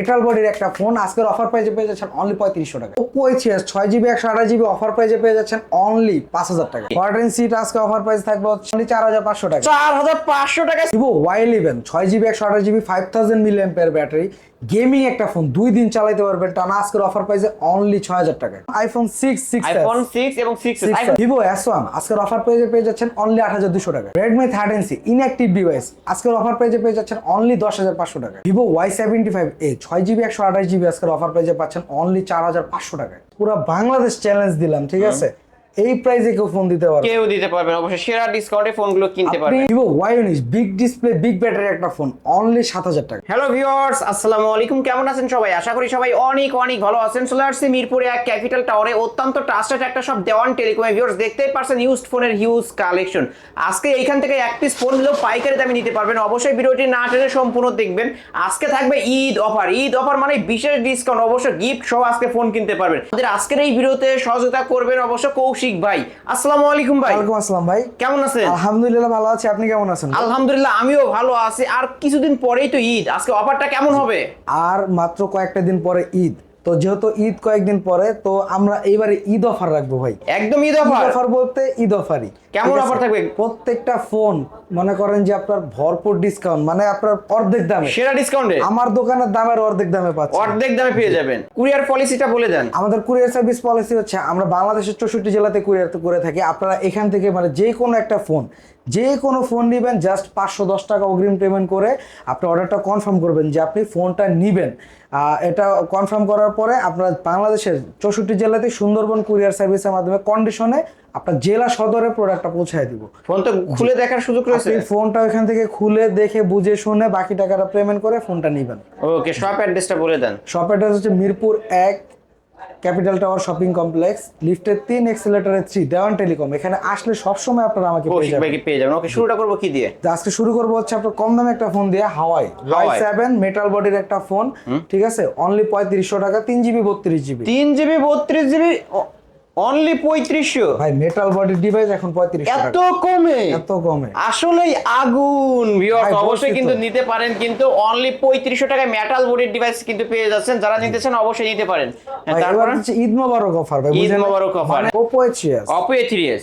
Metal বডির একটা phone আজকের অফার প্রাইসে পেয়ে যাচ্ছেন অনলি 3500 টাকা। Oppo A6s 6GB 128GB offer প্রাইসে পেয়ে যাচ্ছেন অনলি 5000 টাকা। কোয়াড্রেন্ট সিট আজকে অফার প্রাইস থাকবে হচ্ছে অনলি 4500 টাকা। 4500 টাকা। Vivo Y11 6GB 128GB 5000 mAh battery gaming একটা ফোন 2 দিন চালাতে পারবেন টানা আজকের অফার প্রাইসে অনলি 6000 টাকা। আইফোন 6 আইফোন 6 এবং 6s Vivo S1 আজকের অফার প্রাইসে পেয়ে যাচ্ছেন অনলি 8200 টাকা। Redmi 13C ইনঅ্যাক্টিভ ডিভাইস আজকের অফার প্রাইসে পেয়ে যাচ্ছেন অনলি 10500 টাকা। Vivo Y75a 6GB 128GB আজকের অফার প্রাইসে পাচ্ছেন অনলি 4500 টাকা। পুরো বাংলাদেশ চ্যালেঞ্জ দিলাম, ঠিক আছে? এই প্রাইসে কেউ ফোন দিতে পারবে, কেউ দিতে পারবেন অবশ্যই সেরা ডিসকাউন্টে ফোনগুলো কিনতে পারবেন। Vivo Y19 big display big battery একটা ফোন অনলি 7000 টাকা। হ্যালো ভিউয়ার্স, আসসালামু আলাইকুম। কেমন আছেন সবাই? আশা করি সবাই অনেক অনেক ভালো আছেন। চলে আসছি মিরপুরে এক ক্যাপিটাল টাওয়ারে অত্যন্ত ট্রাস্টেড একটা শপ দেওয়ান টেলিকমে। ভিউয়ার্স দেখতেই পারছেন ইউজড ফোনের হিউজ কালেকশন। আজকে এইখান থেকে এক পিস ফোন নিলেও পাইকারি দামে নিতে পারবেন। অবশ্যই ভিডিওটি না টেনে সম্পূর্ণ দেখবেন। আজকে থাকবে ঈদ অফার। ঈদ অফার মানে বিশেষ ডিসকাউন্ট, অবশ্যই গিফট সহ আজকে ফোন কিনতে পারবেন। আমাদের আজকের এই ভিডিওতে সহযোগিতা করবেন অবশ্য কৌশিক ভাই। আসসালামু আলাইকুম ভাই। ওয়ালাইকুম আসসালাম ভাই, কেমন আছেন? আলহামদুলিল্লাহ ভালো আছি, আপনি কেমন আছেন? আলহামদুলিল্লাহ আমিও ভালো আছি। আর কিছুদিন পরেই তো ঈদ, আজকে অফারটা কেমন হবে? আর মাত্র কয়েকটা দিন পরে ঈদ, তো যেহেতু ঈদ কয়েকদিন পরে, তো আমরা এইবারে ঈদ অফার রাখবো ভাই। একদম ঈদ অফার। অফার বলতে ঈদ অফারই। কেমন অফার থাকবে? প্রত্যেকটা ফোন মনে করেন যে আপনার ভরপুর ডিসকাউন্ট, মানে আপনার অর্ধেক দামে, সেরা ডিসকাউন্টে আমার দোকানের দামের অর্ধেক দামে পাচ্ছেন। অর্ধেক দামে পেয়ে যাবেন। কুরিয়ার পলিসিটা বলে দেন। আমাদের কুরিয়ার সার্ভিস পলিসি হচ্ছে আমরা বাংলাদেশের 64 জেলাতে কুরিয়ার করে থাকি। আপনারা এখান থেকে মানে যে কোনো একটা ফোন, যে কোনো ফোন নেবেন, জাস্ট 510 টাকা অগ্রিম পেমেন্ট করে আপনি অর্ডারটা কনফার্ম করবেন যে আপনি ফোনটা নেবেন। এটা কনফার্ম করার পরে আপনারা বাংলাদেশের 64 জেলাতে সুন্দরবন কুরিয়ার সার্ভিসের মাধ্যমে কন্ডিশনে আপনার জেলা সদরে প্রোডাক্টটা পৌঁছায় দিব। ফোন তো খুলে দেখার সুযোগ রয়েছে। আপনি ফোনটা ওখান থেকে খুলে দেখে বুঝে শুনে বাকি টাকাটা পেমেন্ট করে ফোনটা নেবেন। ওকে, শপ অ্যাড্রেসটা বলে দেন। শপ অ্যাড্রেস হচ্ছে Mirpur 1 capital tower shopping complex, লিফটের 3 এক্সিলেটরের 3 দেওয়ান টেলিকম। এখানে আসলে সবসময় আপনারা আমাকে পেয়ে যাবেন। পেয়ে যাবেন। ওকে, শুরুটা করব কি দিয়ে? আজকে শুরু করবো হচ্ছে আপনার কম দামে একটা ফোন দিয়ে, হাওয়াই Y7 মেটাল বডির একটা ফোন, ঠিক আছে? অনলি 3500 টাকা, 3GB 32GB। 3GB 32GB only 3500। ভাই মেটাল বডির ডিভাইস এখন 3500 টাকা। এত কমে? এত কমে আসলেই আগুন। ভিউয়ার্স ভাই, অবশ্যই বলছি কিন্তু তো। নিতে পারেন, কিন্তু অনলি 3500 টাকায় মেটাল বডির ডিভাইস কিন্তু পেয়ে যাচ্ছেন। যারা নিতেছেন অবশ্যই নিতে পারেন। ভাই, তারপর এবার হচ্ছে ঈদ মোবারক অফার ভাই, ঈদ বুঝেন? মোবারক offer। মানে Oppo A3s Oppo A3s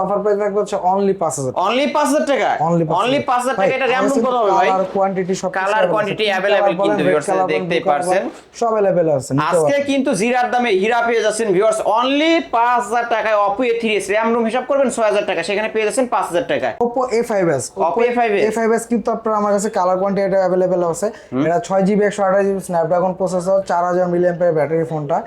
offer price রাখবে হচ্ছে অনলি 5000 টাকা। অনলি 5000 টাকা। অনলি অনলি 5000 টাকা। এটা র‍্যাম রুম কত হবে ভাই? কালার কোয়ান্টিটি সব কালার কোয়ান্টিটি अवेलेबल কিন্তু ভিউয়ার্স দেখতেই পারছেন। সব अवेलेबल আছে। আজকে কিন্তু জিরার দামে হীরা পেয়ে যাচ্ছেন ভিউয়ার্স। অনলি 5000 টাকায় Oppo A3s র‍্যাম রুম হিসাব করবেন 6000 টাকা, সেখানে পেয়ে যাচ্ছেন 5000 টাকায়। Oppo A5s Oppo A5s কিন্তু আপনার আমার কাছে কালার কোয়ান্টিটি अवेलेबल আছে। এটা 6GB 128GB Snapdragon processor, 4000 mAh battery ফোনটা।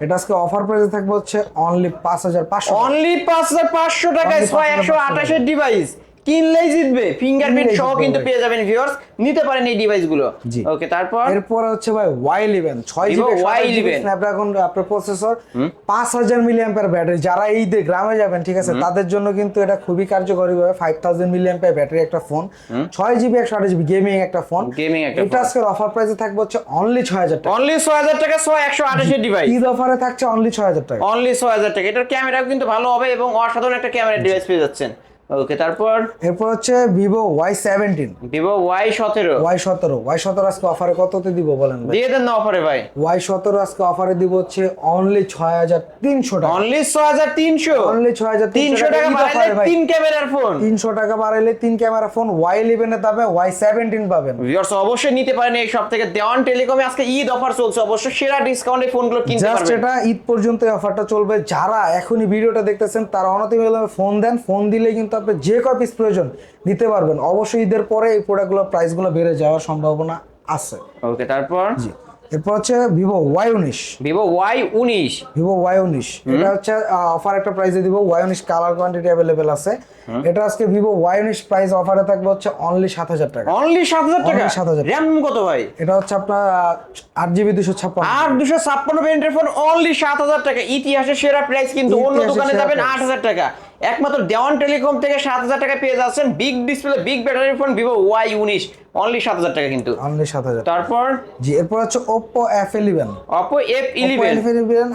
এটা আজকে অফার প্রাইসে থাকবে হচ্ছে অনলি 5500। অনলি 5500 টাকায় 128 এর ডিভাইস কিনলেই জিতবে। ফিঙ্গারপ্রিন্ট সহ কিন্তু পেয়ে যাবেন ভিউয়ার্স। নিতে পারেন এই ডিভাইসগুলো। ওকে, তারপর এরপর হচ্ছে ভাই Y11 6GB স্ন্যাপড্রাগন আপনার প্রসেসর, 5000 mAh ব্যাটারি। যারা এই গ্রামে যাবেন, ঠিক আছে, তাদের জন্য কিন্তু এটা খুবই কার্যকরী হবে। 5000 mAh ব্যাটারি একটা ফোন, 6GB 128GB গেমিং একটা ফোন। এটা আজকে অফার প্রাইসে থাকবে হচ্ছে অনলি 6000 টাকা। অনলি 6000 টাকা 128 এর ডিভাইস ঈদ অফারে থাকছে অনলি 6000 টাকা। অনলি 6000 টাকা। এটার ক্যামেরাও কিন্তু ভালো হবে এবং অসাধারণ একটা ক্যামেরা ডিভাইস পেয়ে যাচ্ছেন। ওকে, এরপর হচ্ছে Vivo Y17 Vivo Y17 আজকে অফারে কততে দিব বলেন ভাই? দিয়ে দেন না অফারে ভাই। Y17 আজকে অফারে দিব হচ্ছে অনলি 6300 টাকা। অনলি 6300। অনলি 6300 টাকা বাড়াইলে তিন ক্যামেরার ফোন। 300 টাকা বাড়াইলে 3 ক্যামেরা ফোন। Y11 এর দামে Y17 পাবেন। ভিউয়ার্স অবশ্যই নিতে পারেন এই সব থেকে। দেওয়ান টেলিকমে আজকে ঈদ অফার চলছে, অবশ্যই সেরা ডিসকাউন্টে ফোনগুলো কিনতে পারবেন। জাস্ট এটা ঈদ পর্যন্ত এই অফারটা চলবে। যারা এখনই ভিডিওটা দেখতেছেন তারা অনতিবিলম্বে ফোন দেন। ফোন দিলে কিন্তু আপনি যে কয় পিস প্রয়োজন নিতে পারবেন। অবশ্যই ঈদের পরে এই প্রোডাক্টগুলোর প্রাইসগুলো বেড়ে যাওয়ার সম্ভাবনা আছে। ওকে, তারপর এরপর হচ্ছে Vivo Y19 এটা হচ্ছে অফার একটা প্রাইসে দিব। Y19 কালার কোয়ান্টিটি अवेलेबल আছে। এটা আজকে Vivo Y19 প্রাইস অফারে থাকবে হচ্ছে অনলি 7000 টাকা। অনলি 7000 টাকা। 7000। র‍্যাম কত ভাই? এটা হচ্ছে আপনার 8GB 256 256 ভেরিয়েন্টের ফোন অনলি 7000 টাকা। ইতিহাসের সেরা প্রাইস কিন্তু। অন্য দোকানে যাবেন 8000 টাকা, একমাত্র দেওয়ান টেলিকম থেকে 7000 টাকা পেয়ে যাচ্ছেন big display big battery phone Vivo Y19 only 7000 টাকা কিন্তু। অনলি 7000। তারপর এরপর হচ্ছে Oppo F11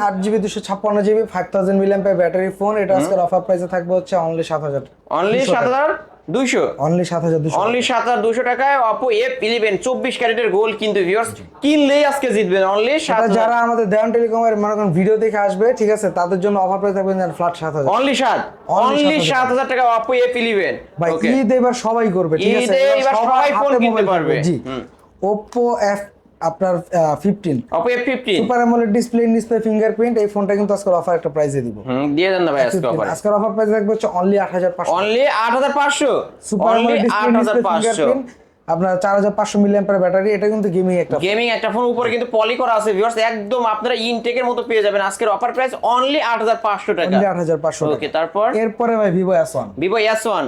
8GB 256GB 5000 mAh battery phone. এটা আজকের অফার প্রাইসে থাকবে হচ্ছে অনলি 7000। অনলি 7000 200 অনলি 7200 অনলি 7200 টাকায় Oppo F11 24 ক্যারেটের গোল্ড কিন্তু ভিউয়ার্স কিনলেই আজকে জিতবেন অনলি 7000 যারা আমাদের দেওয়ান টেলিকমের মনে করেন ভিডিও দেখে আসবে, ঠিক আছে, তাদের জন্য অফার প্রাইস থাকবে ফ্ল্যাট 7000 অনলি 7 অনলি 7000 টাকা Oppo F11 ভাই। ওকে ঈদ এবার সবাই করবে, ঠিক আছে, ঈদে এবার সবাই ফোন হাতে কিনতে মোবাইল পারবে। জি। Oppo F আপনার 15 Oppo F15 super AMOLED display fingerprint, এই ফোনটা কিন্তু আজকে অফার একটা প্রাইসে দিব। দিয়ে দেন না ভাই আজকে অফার আজকের অফার প্রাইস থাকবে হচ্ছে only 8500, only 8500 super only AMOLED display 8500 fingerprint, আপনার 4500 মিলিঅ্যাম্পিয়ার ব্যাটারি, এটা কিন্তু গেমিং একটা গেমিং একটা ফোন, উপরে কিন্তু পলি করা আছে ভিউয়ার্স, একদম আপনারা ইনটেকের মতো পেয়ে যাবেন। আজকের অফার প্রাইস অনলি 8500 টাকা, অনলি 8500 ওকে। তারপর এরপরে ভাই Vivo S1, Vivo S1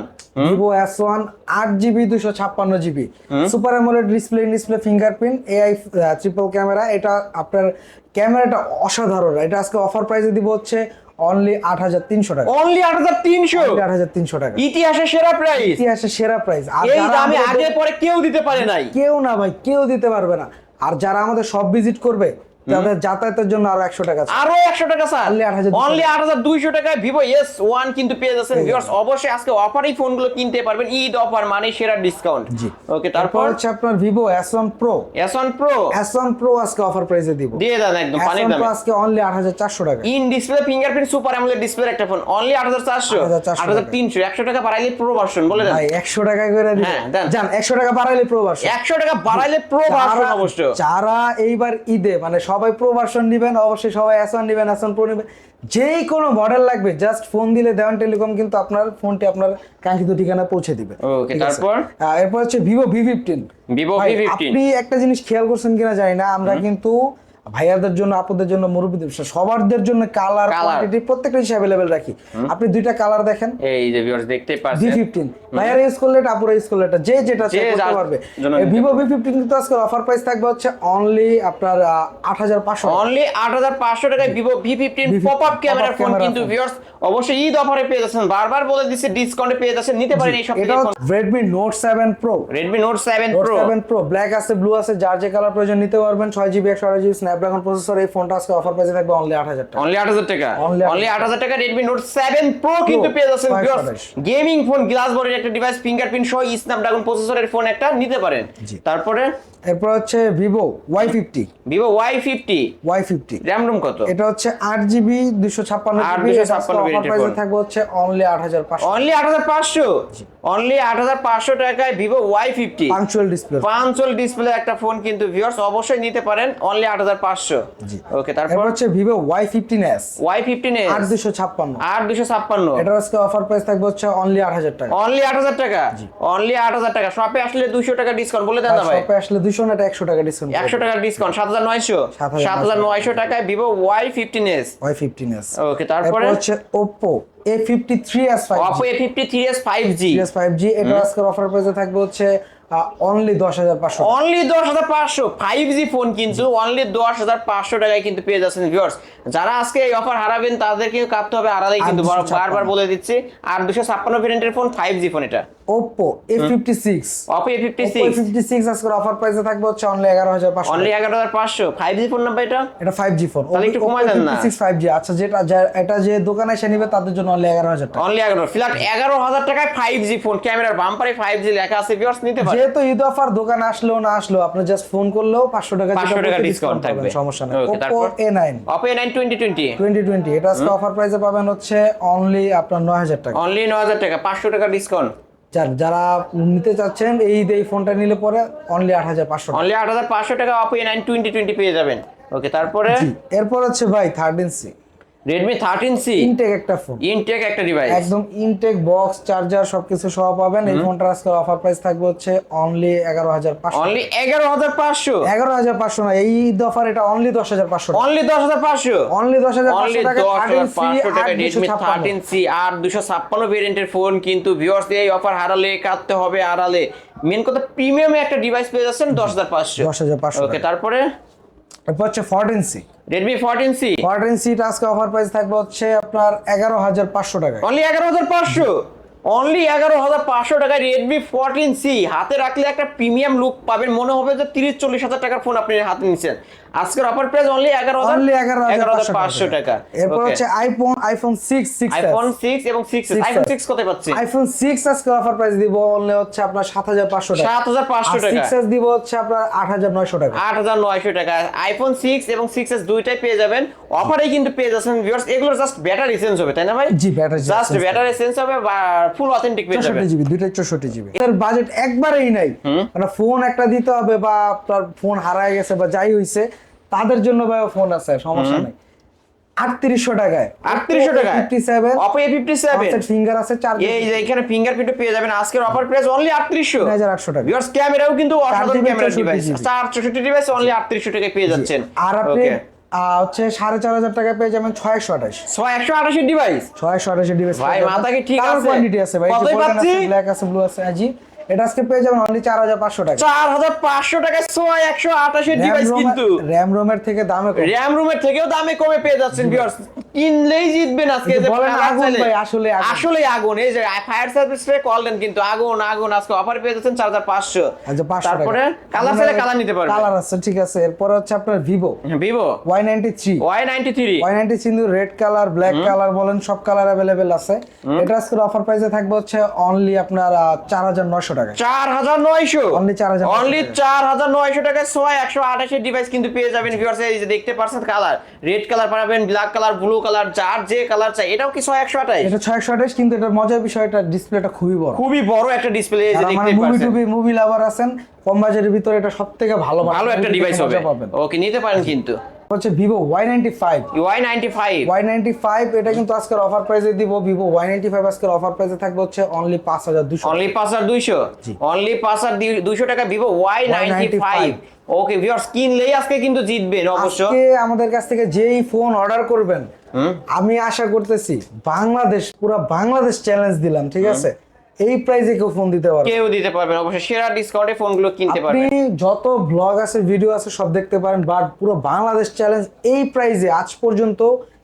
Vivo S1 8GB 256GB super AMOLED display fingerprint AI triple camera, এটা আপনার ক্যামেরাটা অসাধারণ। এটা আজকে অফার প্রাইসে দিব হচ্ছে অনলি 8300 টাকা, অনলি 8300 8300 টাকা, ইতিহাসের সেরা প্রাইস, ইতিহাসের সেরা প্রাইস। আর এই যারা দামে আমাদের- আগে পরে কেউ দিতে পারে নাই, কেউ না ভাই, কেউ দিতে পারবে না। আর যারা আমাদের সব ভিজিট করবে তাদের যাতায়াতের জন্য আরো 100 টাকা আছে। আরো 100 টাকা স্যার, Only 8200 অনলি 8200 টাকায় Vivo S1 কিন্তু পেয়ে যাচ্ছেন ভিউয়ার্স। অবশ্যই আজকে অফারই ফোনগুলো কিনতে পারবেন, ঈদ অফার মানে সেরা ডিসকাউন্ট। জি। ওকে, তারপর তারপর হচ্ছে আপনার Vivo S1 Pro, S1 Pro S1 Pro আজকে অফার প্রাইসে দিব। দিয়ে দেন একদম পানির S1 Pro দামে। আজকে অনলি 8400 টাকা, in display fingerprint super AMOLED display একটা ফোন অনলি 8400 8400 8300 100 টাকা বাড়াইলে প্রো ভার্সন বলে দেন। ভাই 100 টাকা করে দিবেন। হ্যাঁ, দেন। জান 100 টাকা বাড়াইলে প্রো ভার্সন, 100 টাকা বাড়াইলে প্রো ভার্সন অবশ্য। যারা এইবার ঈদে মানে সবাই প্রো ভার্সন নেবেন, অবশ্যই সবাই S1 নেবেন, S1 Pro নেবেন, যেই কোনো মডেল লাগবে জাস্ট ফোন দিলে দেওয়ান টেলিকম কিন্তু আপনার ফোনটি আপনার কাঙ্ক্ষিত ঠিকানা পৌঁছে দিবে। ওকে, ঠিক আছে? তারপর এরপর হচ্ছে Vivo V15। Vivo ভাই, V15 আপনি একটা জিনিস খেয়াল করছেন কিনা জানি না, আমরা কিন্তু ভাইয়াদের জন্য, আপুদের জন্য, মুরব্বীদের সবার জন্য কালার কোয়ান্টিটি প্রত্যেকটা হিসাবে अवेलेबल রাখি। আপনি দুইটা কালার দেখেন, এই যে ভিউয়ার্স দেখতেই পাচ্ছেন V15 ভাইয়ার ইউজ করলে এটা, আপুরা ইউজ করলে এটা, যে যেটা চাই করতে পারবে। Vivo V15 কিন্তু আজকে অফার প্রাইস থাকবে হচ্ছে অনলি আপনার 8500, অনলি 8500 টাকায় Vivo V15 popup camera phone কিন্তু ভিউয়ার্স অবশ্যই ঈদ অফারে পেয়ে যাচ্ছেন। বারবার বলে দিচ্ছি ডিসকাউন্টে পেয়ে যাচ্ছেন, নিতে পারেন এই সব এটা phone. Redmi Note 7 Pro, Redmi Note 7 Note Pro 7 Pro black আছে, ব্লু আছে, যার যে কালার প্রয়োজন নিতে পারবেন। 6GB 128GB স্ন্যাপড্রাগন প্রসেসর, এই ফোনটা আজকে অফার প্রাইসে থাকবে অনলি 8000 টাকা, অনলি 8000 টাকা, Only অনলি 8000 টাকা Redmi Note 7 Pro কিন্তু পেয়ে যাচ্ছেন ভিউয়ার্স। 528 গেমিং ফোন, গ্লাস বডির একটা ডিভাইস, ফিঙ্গারপ্রিন্ট সহ স্ন্যাপড্রাগন প্রসেসরের ফোন একটা নিতে পারেন। তারপরে এরপর হচ্ছে Vivo Y50, Vivo Y50 RAM room কত? এটা হচ্ছে 8GB 256GB, এটা আজকে অফার প্রাইসে থাকবে হচ্ছে অনলি 8500, অনলি 8500, অনলি 8500 টাকায় Vivo Y50 punctual display. Punctual display একটা ফোন কিন্তু ভিউয়ার্স অবশ্যই নিতে পারেন অনলি 8500। জি। ওকে, তারপর এরপর হচ্ছে Vivo Y15s Y15s 8256, 8256 এটা আজকে অফার প্রাইস থাকবে হচ্ছে অনলি 8000 টাকা, অনলি 8000 টাকা, অনলি 8000 টাকা। শপে আসলে 200 টাকা ডিসকাউন্ট বলে দেন না ভাই। শপে আসলে 200 না, এটা 100 টাকা ডিসকাউন্ট, 100 টাকা ডিসকাউন্ট 7900, 7900 টাকায় Vivo Y15s। Y15s। ওকে, তারপরে এরপর হচ্ছে Oppo A53s 5G, Oppo A53s 5G 5G, এটা আজকে অফার প্রাইসে থাকবে হচ্ছে অনলি 10500, অনলি 10500 5G ফোন কিন্তু অনলি 10500 টাকায় কিন্তু পেয়ে যাচ্ছেন ভিউয়ার্স। যারা আজকে এই অফার হারাবেন তাদেরকে কাটতে হবে আড়ালেই কিন্তু, 856 বারবার বলে দিচ্ছি। আর 256 ভেরিয়েন্টের ফোন 5G ফোন এটা। Oppo A56, Oppo A56 আজকে অফার প্রাইসে থাকবে হচ্ছে only 11500, only 11500 5G phone number এটা। এটা 5G ফোন, তাহলে একটু কমায় দেন না। 5G। আচ্ছা, এটা যে দোকানে এসে নিবে তাদের জন্য অনলি 11000 টাকা, অনলি 11 ফ্ল্যাট 11000 টাকায় 5G ফোন, ক্যামেরার বাম্পারে 5G লেখা আছে ভিউয়ার্স, নিতে পারেন। যেহেতু ঈদ অফার দোকানে আসলেও না আসলেও আপনি জাস্ট ফোন করলেও 500 টাকা 500 টাকা ডিসকাউন্ট থাকবে, সমস্যা নেই। ওকে, Oppo তারপর A9 Oppo A9 2020 এটা আজকে অফার প্রাইসে পাবেন হচ্ছে অনলি আপনার 9000 টাকা। অনলি 9000 টাকা, 500 টাকা ডিসকাউন্ট। যারা নিতে চাচ্ছেন এই ফোনটা নিলে পরে অনলি 8500 টাকা। অনলি 8500 টাকা Oppo A9 2020 পেয়ে যাবেন। ওকে, তারপরে জি। এরপর হচ্ছে ভাই 13C, Redmi 13C ইনটেক একটা ফোন, ইনটেক একটা ডিভাইস, একদম ইনটেক বক্স চার্জার সবকিছু সহ পাবেন। এই ফোনটার আজকে অফার প্রাইস থাকবে হচ্ছে অনলি 11500, অনলি 11500, 11500 না, এই ঈদ অফার এটা অনলি 10500 টাকা, অনলি 10500, অনলি 10500 অনলি টাকা। 10500 টাকা Redmi 13C 13C আর 256 ভেরিয়েন্টের ফোন কিন্তু ভিউয়ার্স এই অফার হারালে কাটতে হবে আড়ালে। মেন কথা প্রিমিয়ামে একটা ডিভাইস পেয়ে যাচ্ছেন 10500। 10500 ওকে, তারপরে এরপর হচ্ছে 14C, Redmi 14C টা আজকে অফার প্রাইস থাকবে হচ্ছে আপনার 11500 টাকা, অনলি 11500, অনলি 11,500 টাকায় রেডমি 14C হাতে রাখলে একটা প্রিমিয়াম লুক পাবেন, মনে হবে যে 30-40 হাজার টাকার ফোন আপনি হাতে নিচ্ছেন। আজকের অফার প্রাইস অনলি 11,500 টাকা। এরপর হচ্ছে আইফোন 6 আইফোন 6 এবং 6s, আইফোন 6 কত পাচ্ছি? আইফোন 6 আজকে অফার প্রাইস দিব অনলি হচ্ছে আপনার 7,500 টাকা। 7,500 টাকা। 6s দিব হচ্ছে আপনার 8,900 টাকা। 8,900 টাকা। আইফোন 6 এবং 6s দুইটাই পেয়ে যাবেন অফারেই কিন্তু পেয়ে যাচ্ছেন ভিউয়ার্স। এগুলো জাস্ট ব্যাটারি চেঞ্জ হবে, তাই না ভাই? জি, ব্যাটারি জাস্ট ব্যাটারি চেঞ্জ হবে বা ফুল অথেন্টিক পেয়ে যাবেন। 64 জিবি, দুইটাই 64 জিবি। এর বাজেট একবারেই নাই, মানে ফোন একটা দিতে হবে বা আপনার ফোন হারায় গেছে বা যাই হইছে তাদের জন্য ভাই ফোন আছে, সমস্যা নাই। 3800 টাকায় 3800 টাকায় 57 Oppo A57 ফিঙ্গার আছে, চার এই যে এখানে ফিঙ্গারপ্রিন্ট পেয়ে যাবেন। আজকের অফার প্রাইস অনলি 3800 টাকা। ভিউয়ার্স ক্যামেরাও কিন্তু অসাধারণ 4GB, camera device, 64GB 64 device only 3800 টাকায় পেয়ে যাচ্ছেন। আর আপনি ওকে হচ্ছে 4,500 টাকায় পেয়ে যাবেন 628 128 ডিভাইস। 628 ডিভাইস ভাই, মাথা কি ঠিক আছে? কোয়ান্টিটি আছে ভাই, কতই পাচ্ছি? ব্ল্যাক আছে, ব্লু আছে। জি, এটা আজকে পেয়ে যাবেন অনলি 4,500 টাকা। 4,500 টাকায় 128 ডিভাইস কিন্তু র‍্যাম রোমের থেকে দামে কম, র‍্যাম রুমের থেকেও দামে কমে পেয়ে যাচ্ছেন ভিউয়ার্স। কিনলেই জিতবেন আজকে। কিন্তু যে বলেন কালার আগুন চাইলে- ভাই, আসলে আগুন। আসলে আগুন। এই যে ফায়ার সার্ভিস রে কল দেন কিন্তু আগুন আগুন। আজকে অফার পেয়ে যাচ্ছেন 4,500। আচ্ছা, 500 তারপরে টাকা। কালার চাইলে কালার নিতে পারবেন। কালার আছে, ঠিক আছে। এরপর হচ্ছে আপনার ভিভো ভিভো Y93 Y93 কিন্তু রেড কালার, ব্ল্যাক কালার বলেন, সব কালার अवेलेबल আছে। এটা আজকে অফার প্রাইসে থাকবে হচ্ছে অনলি আপনার 4,900 টাকা। 4,900 Only 4,900 অনলি 4,900 টাকায় 128 ডিভাইস কিন্তু পেয়ে যাবেন ভিউয়ার্স। এই যে দেখতে পাচ্ছেন কালার, রেড কালার পাবেন, ব্ল্যাক কালার, ব্লু কালার, যার যে কালার চাই। এটাও কি 128? এটা 628, কিন্তু এটার মজার বিষয় এটা ডিসপ্লেটা খুবই বড়, খুবই বড় একটা ডিসপ্লে। এই যে যারা দেখতে মুভি পাচ্ছেন মুভি লাভার আছেন, কম বাজেটের ভিতরে এটা সবথেকে ভালো ভালো একটা ডিভাইস হবে। পাবেন। ওকে, নিতে পারেন কিন্তু। হচ্ছে ভিভো Y95 Y95 এটা কিন্তু আজকের অফার প্রাইসে দিব। ভিভো Y95 আজকের অফার প্রাইসে থাকবে হচ্ছে অনলি 5,200। অনলি 5,200 অনলি 5,200 টাকা ভিভো Y95। ওকে ভিউয়ার্স, কিনলেই আজকে কিন্তু জিতবেন অবশ্য। আজকে আমাদের কাছ থেকে যেই ফোন অর্ডার করবেন, আমি আশা করতেছি পুরো বাংলাদেশ চ্যালেঞ্জ দিলাম, ঠিক আছে? এই প্রাইসে কেউ ফোন দিতে পারবে, কেউ দিতে পারবেন অবশ্য। সেরা ডিসকাউন্টে ফোনগুলো কিনতে আপনি পারবেন। যত ব্লগ আছে, ভিডিও আছে, সব দেখতে পারেন, বাট পুরো বাংলাদেশ চ্যালেঞ্জ এই প্রাইসে আজ পর্যন্ত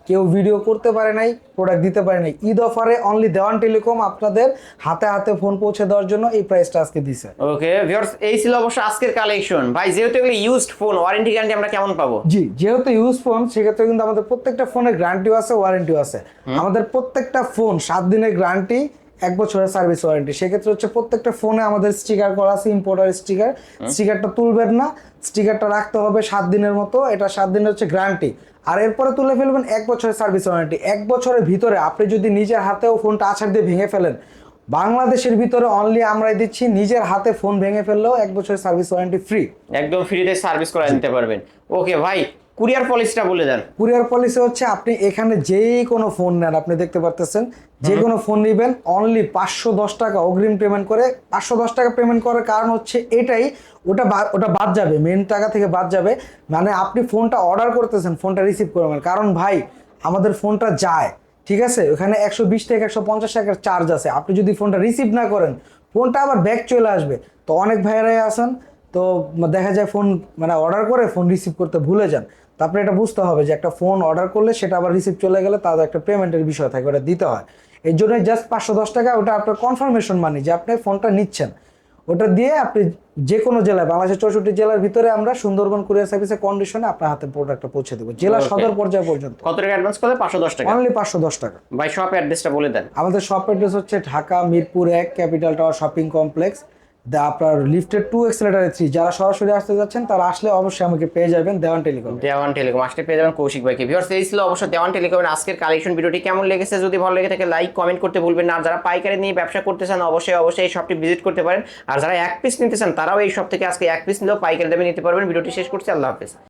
কেউ ভিডিও করতে পারে নাই, প্রোডাক্ট দিতে পারে নাই। ঈদ অফারে অনলি দেওয়ান টেলিকম আপনাদের হাতে হাতে ফোন পৌঁছে দেওয়ার জন্য এই প্রাইসটা আজকে দিছে। ওকে ভিউয়ার্স, এই ছিল অবশ্য আজকের কালেকশন। ভাই, যেহেতু এগুলো ইউজড ফোন, ওয়ারেন্টি গ্যারান্টি আমরা কেমন পাবো? জি, যেহেতু ইউজ ফোন, সেক্ষেত্রে কিন্তু আমাদের প্রত্যেকটা ফোনের গ্যারান্টিও আছে, ওয়ারেন্টিও আছে। আমাদের প্রত্যেকটা ফোন 7 দিনের গ্যারান্টি, 1 বছরের সার্ভিস ওয়ারেন্টি। সেক্ষেত্রে হচ্ছে প্রত্যেকটা ফোনে আমাদের স্টিকার করা আছে, ইম্পোর্টার স্টিকার। স্টিকারটা তুলবেন না, স্টিকারটা রাখতে হবে 7 দিনের মতো। এটা 7 দিনের হচ্ছে গ্যারান্টি। আর এরপরে তুলে ফেলবেন 1 বছরের সার্ভিস ওয়ারেন্টি। 1 বছরের ভিতরে আপনি যদি নিজের হাতেও ফোনটা আছাড় দিয়ে ভেঙে ফেলেন, বাংলাদেশের ভিতরে অনলি আমরাই দিচ্ছি, নিজের হাতে ফোন ভেঙে ফেললেও 1 বছরের সার্ভিস ওয়ারেন্টি ফ্রি, একদম ফ্রিতে সার্ভিস করে নিতে পারবেন। ওকে ভাই, কুরিয়ার পলিসিটা বলে দেন। কুরিয়ার পলিসি হচ্ছে আপনি এখানে যেই কোনো ফোন নেন, আপনি দেখতে পারতেছেন, যে কোনো ফোন নেবেন অনলি 510 টাকা অগ্রিম পেমেন্ট করে। 510 টাকা পেমেন্ট করার কারণ হচ্ছে এটাই, ওটা বাদ যাবে, মেন টাকা থেকে বাদ যাবে। মানে আপনি ফোনটা অর্ডার করতেছেন, ফোনটা রিসিভ করবেন, কারণ ভাই আমাদের ফোনটা যায়, ঠিক আছে, ওখানে 120 থেকে 150 টাকার চার্জ আছে। আপনি যদি ফোনটা রিসিভ না করেন, ফোনটা আবার ব্যাক চলে আসবে। তো অনেক ভাইয়েরাই আছেন, তো দেখা যায় ফোন মানে অর্ডার করে ফোন রিসিভ করতে ভুলে যান। তো আপনি এটা বুঝতে হবে যে একটা ফোন অর্ডার করলে সেটা আবার রিসিভ চলে গেলে তাদের একটা পেমেন্টের বিষয় থাকে, ওটা দিতে হয়। এই জন্য জাস্ট 510 টাকা, ওটা আপনার কনফার্মেশন মানি যে আপনি ফোনটা নিচ্ছেন। ওটা দিয়ে আপনি যে কোনো জেলায়, বাংলাদেশের 64 জেলার ভিতরে আমরা সুন্দরবন কুরিয়ার সার্ভিসের কন্ডিশনে আপনার হাতে প্রোডাক্টটা পৌঁছে দেবো, জেলা সদর পর্যায় পর্যন্ত। কত টাকা অ্যাডভান্স করলে? 510 টাকা অনলি 510 টাকা। ভাই, শপ অ্যাড্রেসটা বলে দেন। আমাদের শপ অ্যাড্রেস হচ্ছে Dhaka Mirpur 1 capital tower shopping complex, আপনার লিফটের 2 এক্সেলেটারে 3। যারা সরাসরি আসতে যাচ্ছেন তারা আসলে অবশ্যই আমাকে পেয়ে যাবেন দেওয়ান টেলিকম। দেওয়ান টেলিকম আসলে পেয়ে যাবেন কৌশিক ভাইকে। ভিউয়ার্স, এই ছিল অবশ্য দেওয়ান টেলিকমের আজকের কালেকশন। ভিডিওটি কেমন লেগেছে যদি ভালো লেগে থাকে লাইক কমেন্ট করতে ভুলবেন না। আর যারা পাইকারি নিয়ে ব্যবসা করতে চান অবশ্যই এই শপটি ভিজিট করতে পারেন। আর যারা 1 পিস নিতে চান তারাও এই শপ থেকে আজকে 1 পিস নিলেও পাইকারি দামে নিতে পারবেন। ভিডিওটি শেষ করছি, আল্লাহ হাফেজ।